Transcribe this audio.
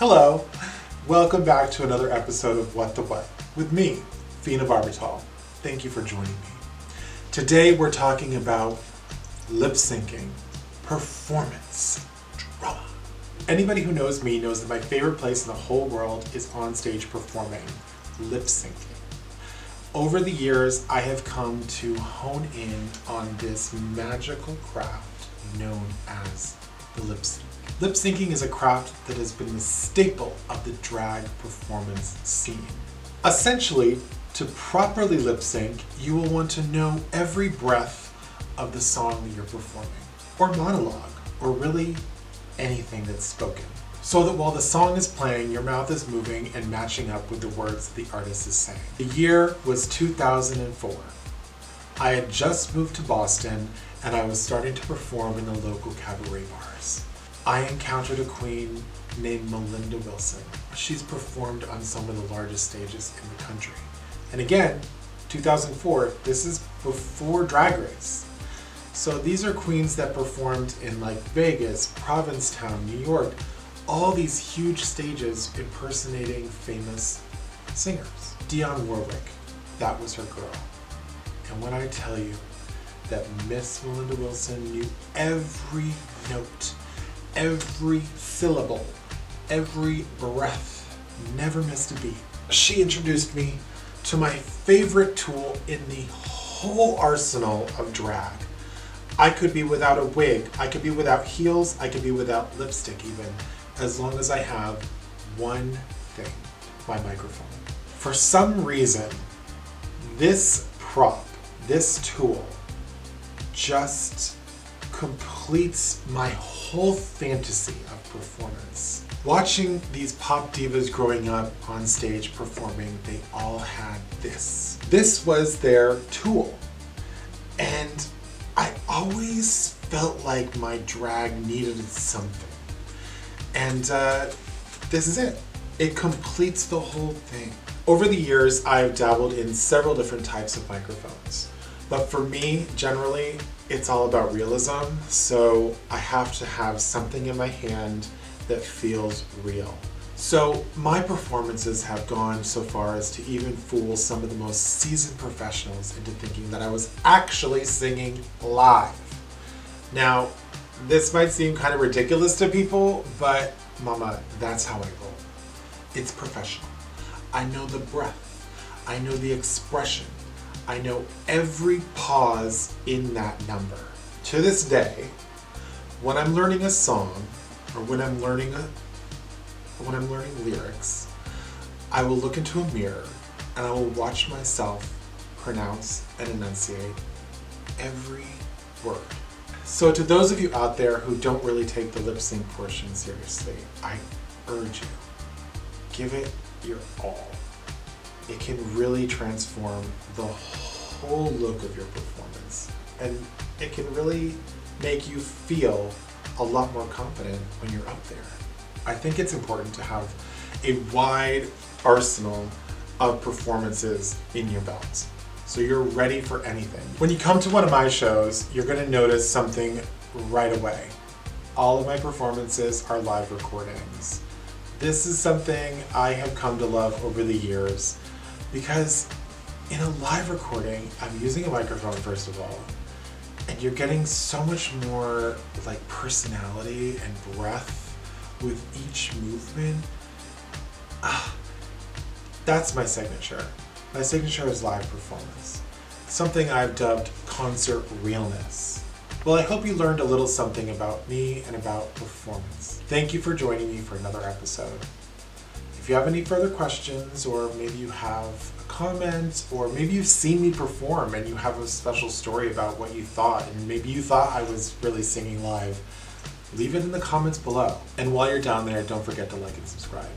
Hello, welcome back to another episode of What the What with me, Fena Barbitall. Thank you for joining me. Today we're talking about lip syncing, performance, drama. Anybody who knows me knows that my favorite place in the whole world is on stage performing, lip syncing. Over the years, I have come to hone in on this magical craft known as the lip sync. Lip syncing is a craft that has been the staple of the drag performance scene. Essentially, to properly lip sync, you will want to know every breath of the song that you're performing, or monologue, or really anything that's spoken. So that while the song is playing, your mouth is moving and matching up with the words that the artist is saying. The year was 2004. I had just moved to Boston and I was starting to perform in the local cabaret bars. I encountered a queen named Melinda Wilson. She's performed on some of the largest stages in the country. And again, 2004, this is before Drag Race. So these are queens that performed in like Vegas, Provincetown, New York, all these huge stages impersonating famous singers. Dionne Warwick, that was her girl. And when I tell you that Miss Melinda Wilson knew every note, every syllable, every breath, never missed a beat. She introduced me to my favorite tool in the whole arsenal of drag. I could be without a wig, I could be without heels, I could be without lipstick even, as long as I have one thing, my microphone. For some reason, this prop, this tool, just completes my whole fantasy of performance. Watching these pop divas growing up on stage performing, they all had this. This was their tool. And I always felt like my drag needed something. And this is it. It completes the whole thing. Over the years, I've dabbled in several different types of microphones. But for me, generally, it's all about realism. So I have to have something in my hand that feels real. So my performances have gone so far as to even fool some of the most seasoned professionals into thinking that I was actually singing live. Now, this might seem kind of ridiculous to people, but mama, that's how I roll. It's professional. I know the breath. I know the expression. I know every pause in that number. To this day, when I'm learning a song, or when I'm learning lyrics, I will look into a mirror and I will watch myself pronounce and enunciate every word. So to those of you out there who don't really take the lip sync portion seriously, I urge you, give it your all. It can really transform the whole look of your performance. And it can really make you feel a lot more confident when you're up there. I think it's important to have a wide arsenal of performances in your belt, so you're ready for anything. When you come to one of my shows, you're gonna notice something right away. All of my performances are live recordings. This is something I have come to love over the years because in a live recording, I'm using a microphone first of all, and you're getting so much more like personality and breath with each movement. That's my signature. My signature is live performance. Something I've dubbed concert realness. Well, I hope you learned a little something about me and about performance. Thank you for joining me for another episode. If you have any further questions, or maybe you have a comment, or maybe you've seen me perform and you have a special story about what you thought, and maybe you thought I was really singing live, leave it in the comments below. And while you're down there, don't forget to like and subscribe.